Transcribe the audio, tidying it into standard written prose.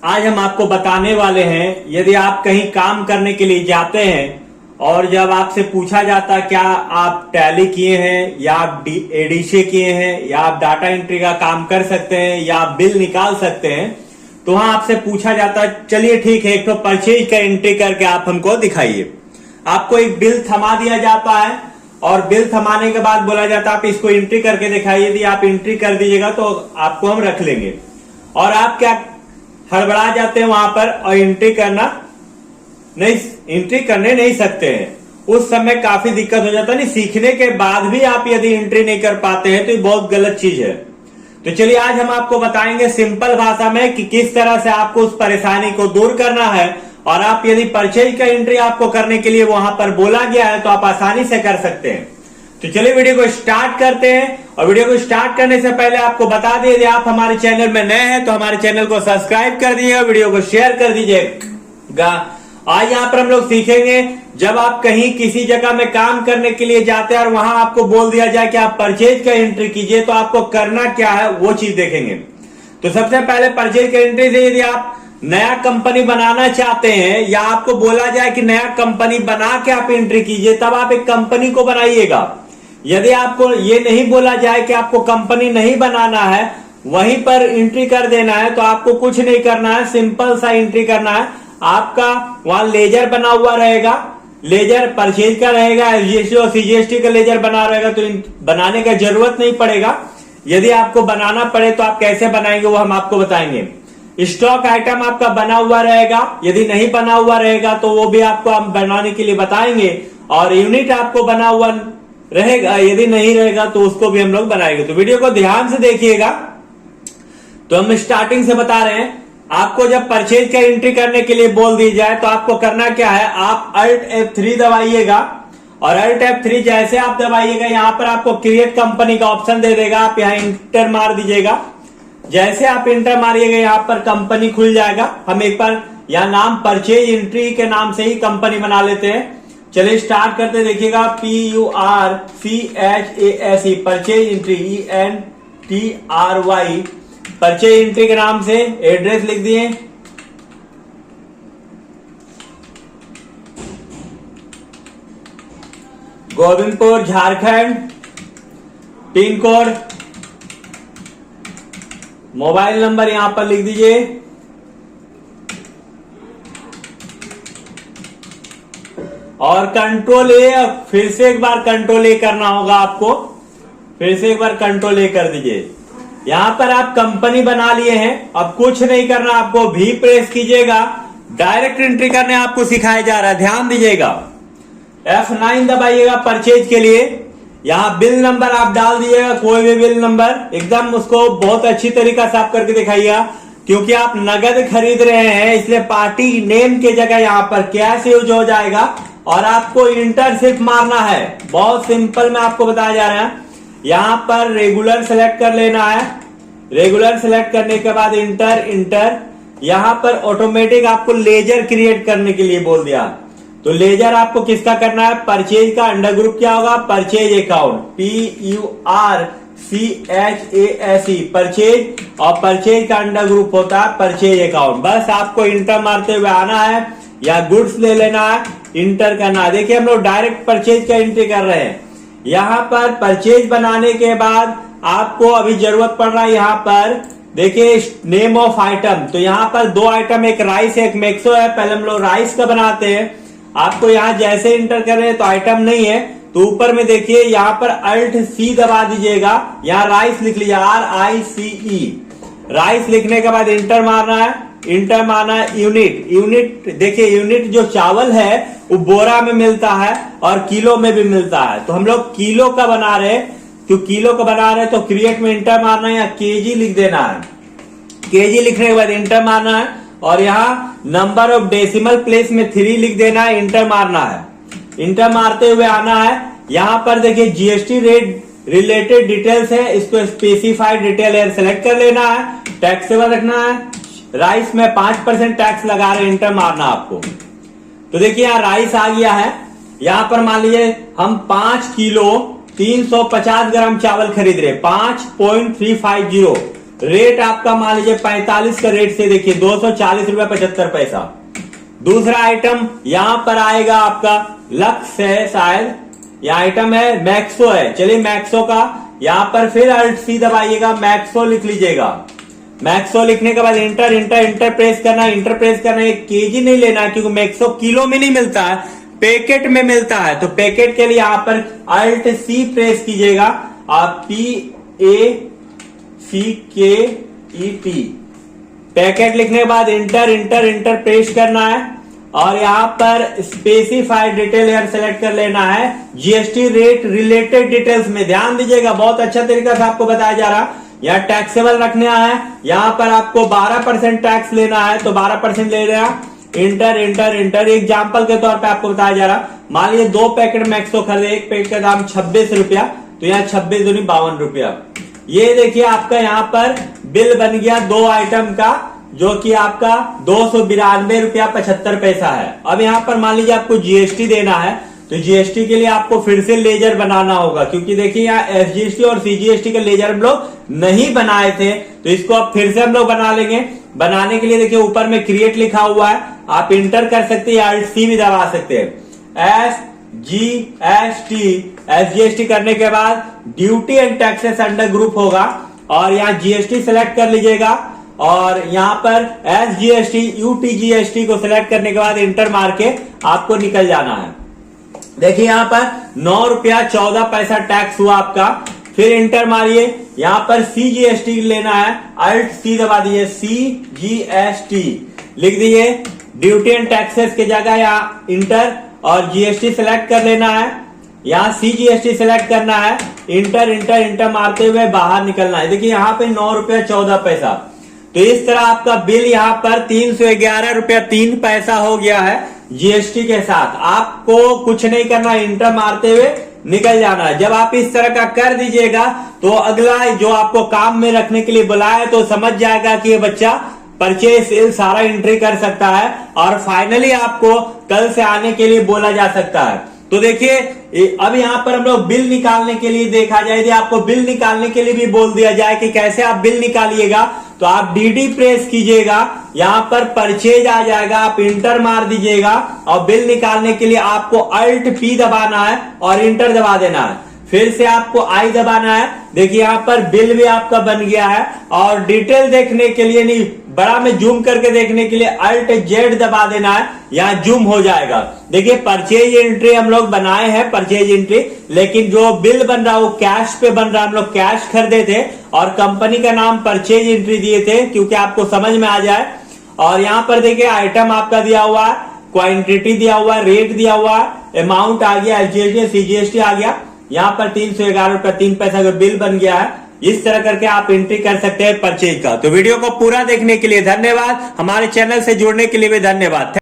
आज हम आपको बताने वाले हैं, यदि आप कहीं काम करने के लिए जाते हैं और जब आपसे पूछा जाता क्या आप टैली किए हैं या आप एडीसी किए हैं या आप डाटा एंट्री का काम कर सकते हैं या आप बिल निकाल सकते हैं, तो वहां आपसे पूछा जाता चलिए ठीक है, एक तो परचेज का एंट्री करके आप हमको दिखाइए। आपको एक बिल थमा दिया जाता है और बिल थमाने के बाद बोला जाता है आप इसको एंट्री करके दिखाइए। यदि आप एंट्री कर दीजिएगा तो आपको हम रख लेंगे। और आप क्या हड़बड़ा जाते हैं वहां पर और एंट्री करने नहीं सकते हैं। उस समय काफी दिक्कत हो जाता है। नहीं, सीखने के बाद भी आप यदि एंट्री नहीं कर पाते हैं तो ये बहुत गलत चीज है। तो चलिए आज हम आपको बताएंगे सिंपल भाषा में कि किस तरह से आपको उस परेशानी को दूर करना है। और आप यदि परचेज का एंट्री आपको करने के लिए वहां पर बोला गया है तो आप आसानी से कर सकते हैं। तो चलिए वीडियो को स्टार्ट करते हैं। और वीडियो को स्टार्ट करने से पहले आपको बता दें, यदि आप हमारे चैनल में नए हैं तो हमारे चैनल को सब्सक्राइब कर दीजिएगा, वीडियो को शेयर कर दीजिएगा। आज यहाँ पर हम लोग सीखेंगे, जब आप कहीं किसी जगह में काम करने के लिए जाते हैं और वहां आपको बोल दिया जाए कि आप परचेज का एंट्री कीजिए तो आपको करना क्या है वो चीज देखेंगे। तो सबसे पहले परचेज का एंट्री से यदि आप नया कंपनी बनाना चाहते हैं या आपको बोला जाए कि नया कंपनी बना के आप एंट्री कीजिए, तब आप एक कंपनी को बनाइएगा। यदि आपको ये नहीं बोला जाए कि आपको कंपनी नहीं बनाना है, वहीं पर एंट्री कर देना है, तो आपको कुछ नहीं करना है, सिंपल सा एंट्री करना है। आपका वहां लेजर बना हुआ रहेगा, लेजर परचेज का रहेगा, एसजीएसटी और सीजीएसटी का लेजर बना रहेगा, तो बनाने का जरूरत नहीं पड़ेगा। यदि आपको बनाना पड़े तो आप कैसे बनाएंगे वो हम आपको बताएंगे। स्टॉक आइटम आपका बना हुआ रहेगा, यदि नहीं बना हुआ रहेगा तो वो भी आपको हम बनाने के लिए बताएंगे। और यूनिट आपको बना हुआ रहेगा, यदि नहीं रहेगा तो उसको भी हम लोग बनाएंगे। तो वीडियो को ध्यान से देखिएगा। तो हम स्टार्टिंग से बता रहे हैं, आपको जब परचेज का एंट्री करने के लिए बोल दी जाए तो आपको करना क्या है, आप Alt F3 दबाइएगा। और Alt F3 जैसे आप दबाइएगा, यहां पर आपको क्रिएट कंपनी का ऑप्शन दे देगा, आप यहां इंटर मार दीजिएगा। जैसे आप इंटर मारिएगा यहाँ पर कंपनी खुल जाएगा। हम एक बार यहाँ नाम परचेज एंट्री के नाम से ही कंपनी बना लेते हैं। चलिए स्टार्ट करते, देखिएगा PURCHASE purchase entry ENTRY purchase entry के नाम से एड्रेस लिख दिए। Govindpur Jharkhand, pin code, mobile number यहां पर लिख दीजिए। और कंट्रोल ए, फिर से एक बार कंट्रोल ए करना होगा आपको, फिर से एक बार कंट्रोल ए कर दीजिए। यहां पर आप कंपनी बना लिए हैं, अब कुछ नहीं करना, आपको भी प्रेस कीजिएगा। डायरेक्ट एंट्री करने आपको सिखाया जा रहा है, ध्यान दीजिएगा। F9 दबाइएगा परचेज के लिए। यहाँ बिल नंबर आप डाल दीजिएगा, कोई भी बिल नंबर, एकदम उसको बहुत अच्छी तरीका से आप करके दिखाइएगा, क्योंकि आप नगद खरीद रहे हैं, इसलिए पार्टी नेम के जगह यहाँ पर कैश यूज हो जाएगा। और आपको इंटर सिर्फ मारना है, बहुत सिंपल में आपको बताया जा रहा है। यहाँ पर रेगुलर सेलेक्ट कर लेना है, रेगुलर सेलेक्ट करने के बाद इंटर। यहाँ पर ऑटोमेटिक आपको लेजर क्रिएट करने के लिए बोल दिया, तो लेजर आपको किसका करना है, परचेज का। अंडर ग्रुप क्या होगा, परचेज अकाउंट, PURCHASE परचेज, और परचेज का अंडर ग्रुप होता है परचेज अकाउंट। बस आपको इंटर मारते हुए आना है या गुड्स ले लेना है, इंटर करना है। देखिए हम लोग डायरेक्ट परचेज का एंट्री कर रहे हैं। यहाँ पर परचेज बनाने के बाद आपको अभी जरूरत पड़ रहा है, यहाँ पर देखिए नेम ऑफ आइटम, तो यहाँ पर दो आइटम, एक राइस एक मैक्सो है। पहले हम लोग राइस का बनाते हैं। आपको यहाँ जैसे इंटर कर रहे हैं तो आइटम नहीं है, तो ऊपर में देखिए यहाँ पर Alt C दबा दीजिएगा, यहाँ राइस लिख लीजिए, RICE। राइस लिखने के बाद इंटर मारना है, इंटर मारना है। यूनिट देखिए, यूनिट जो चावल है वो बोरा में मिलता है और किलो में भी मिलता है, तो हम लोग किलो का बना रहे हैं, तो किलो का बना रहे हैं तो क्रिएट में इंटर मारना है या केजी लिख देना है। केजी लिखने के बाद इंटर मारना है और यहाँ नंबर ऑफ डेसिमल प्लेस में 3 लिख देना है, इंटर मारना है। इंटर मारते हुए आना है, यहाँ पर देखिए जीएसटी रेट रिलेटेड डिटेल्स है, इसको स्पेसिफाइड डिटेल है, सेलेक्ट कर लेना है। टैक्सेबल रखना है, राइस में 5% टैक्स लगा रहे, इंटर मारना आपको। तो देखिए यहाँ राइस आ गया है। यहाँ पर मान लीजिए हम 5 किलो 350 ग्राम चावल खरीद रहे, 5.350, रेट आपका मान लीजिए 45 का रेट से देखिए 240.75 रुपए। दूसरा आइटम यहां पर आएगा आपका लक्स है, शायद यह आइटम है मैक्सो है। चलिए मैक्सो का यहां पर फिर अल्ट सी दबाइएगा, मैक्सो लिख लीजिएगा। मैक्सो लिखने के बाद इंटर इंटर इंटर प्रेस करना, इंटर प्रेस करना। एक केजी नहीं लेना है क्योंकि मैक्सो किलो में नहीं मिलता है, पैकेट में मिलता है। तो पैकेट के लिए यहां पर अल्ट सी प्रेस कीजिएगा, आप PACKET पैकेट लिखने के बाद इंटर इंटर इंटर प्रेस करना है और यहां पर स्पेसिफाइड डिटेल यार सेलेक्ट कर लेना है। जीएसटी रेट रिलेटेड डिटेल्स में ध्यान दीजिएगा, बहुत अच्छा तरीका से आपको बताया जा रहा। यहाँ टैक्सेबल रखना है, यहां पर आपको 12% टैक्स लेना है तो 12% ले रहा। इंटर इंटर इंटर एग्जाम्पल के तौर पे आपको बताया जा रहा। मान लीजिए 2 पैकेट मैक्सो खरीदे, एक पैकेट का दाम 26 रुपया, तो यहाँ 26 दूनी 52 रुपया। ये देखिए आपका यहाँ पर बिल बन गया 2 आइटम का, जो कि आपका 292.75 रुपया है। अब यहाँ पर मान लीजिए आपको जीएसटी देना है, तो जीएसटी के लिए आपको फिर से लेजर बनाना होगा, क्योंकि देखिए यहाँ एसजीएसटी और सीजीएसटी का लेजर हम लोग नहीं बनाए थे, तो इसको अब फिर से हम लोग बना लेंगे। बनाने के लिए देखिए ऊपर में क्रिएट लिखा हुआ है, आप इंटर कर सकते हैं, अल्ट सी भी दबा सकते हैं। एसजीएसटी करने के बाद duty and taxes under group होगा और यहाँ जीएसटी सिलेक्ट कर लीजिएगा और यहाँ पर एसजीएसटी यूटीजीएसटी को सिलेक्ट करने के बाद इंटर मार के आपको निकल जाना है। देखिए यहाँ पर 9.14 रुपया टैक्स हुआ आपका। फिर इंटर मारिए, यहाँ पर सीजीएसटी लेना है, अल्ट सी दबा दीजिए, सीजीएसटी लिख दीजिए। ड्यूटी एंड टैक्सेस की जगह यहाँ इंटर और जीएसटी सिलेक्ट कर लेना है, यहाँ सीजीएसटी सिलेक्ट करना है, इंटर इंटर इंटर मारते हुए बाहर निकलना है। देखिए यहाँ पे 9.14 रुपया। तो इस तरह आपका बिल यहाँ पर 311.03 रुपया हो गया है जीएसटी के साथ। आपको कुछ नहीं करना, इंटर मारते हुए निकल जाना है। जब आप इस तरह का कर दीजिएगा तो अगला जो आपको काम में रखने के लिए बुलाए तो समझ जाएगा कि ये बच्चा परचेज सेल सारा एंट्री कर सकता है और फाइनली आपको कल से आने के लिए बोला जा सकता है। तो देखिए अब यहाँ पर हम लोग बिल निकालने के लिए देखा जाए, यदि आपको बिल निकालने के लिए भी बोल दिया जाए कि कैसे आप बिल निकालिएगा, तो आप डीडी प्रेस कीजिएगा, यहाँ पर परचेज आ जाएगा, आप इंटर मार दीजिएगा और बिल निकालने के लिए आपको अल्ट पी दबाना है और इंटर दबा देना है। फिर से आपको आई दबाना है। देखिए यहाँ पर बिल भी आपका बन गया है और डिटेल देखने के लिए नहीं, बड़ा में जूम करके देखने के लिए अल्ट जेड दबा देना है, यहाँ जूम हो जाएगा। देखिए परचेज एंट्री हम लोग बनाए हैं, परचेज एंट्री, लेकिन जो बिल बन रहा है वो कैश पे बन रहा है। हम लोग कैश खरीदे थे और कंपनी का नाम परचेज एंट्री दिए थे क्योंकि आपको समझ में आ जाए। और यहाँ पर देखिए आइटम आपका दिया हुआ है, क्वांटिटी दिया हुआ है, रेट दिया हुआ है, अमाउंट आ गया, एसजीएसटी सीजीएसटी आ गया। यहाँ पर 311.03 का बिल बन गया है। इस तरह करके आप एंट्री कर सकते हैं परचेज का। तो वीडियो को पूरा देखने के लिए धन्यवाद, हमारे चैनल से जुड़ने के लिए भी धन्यवाद।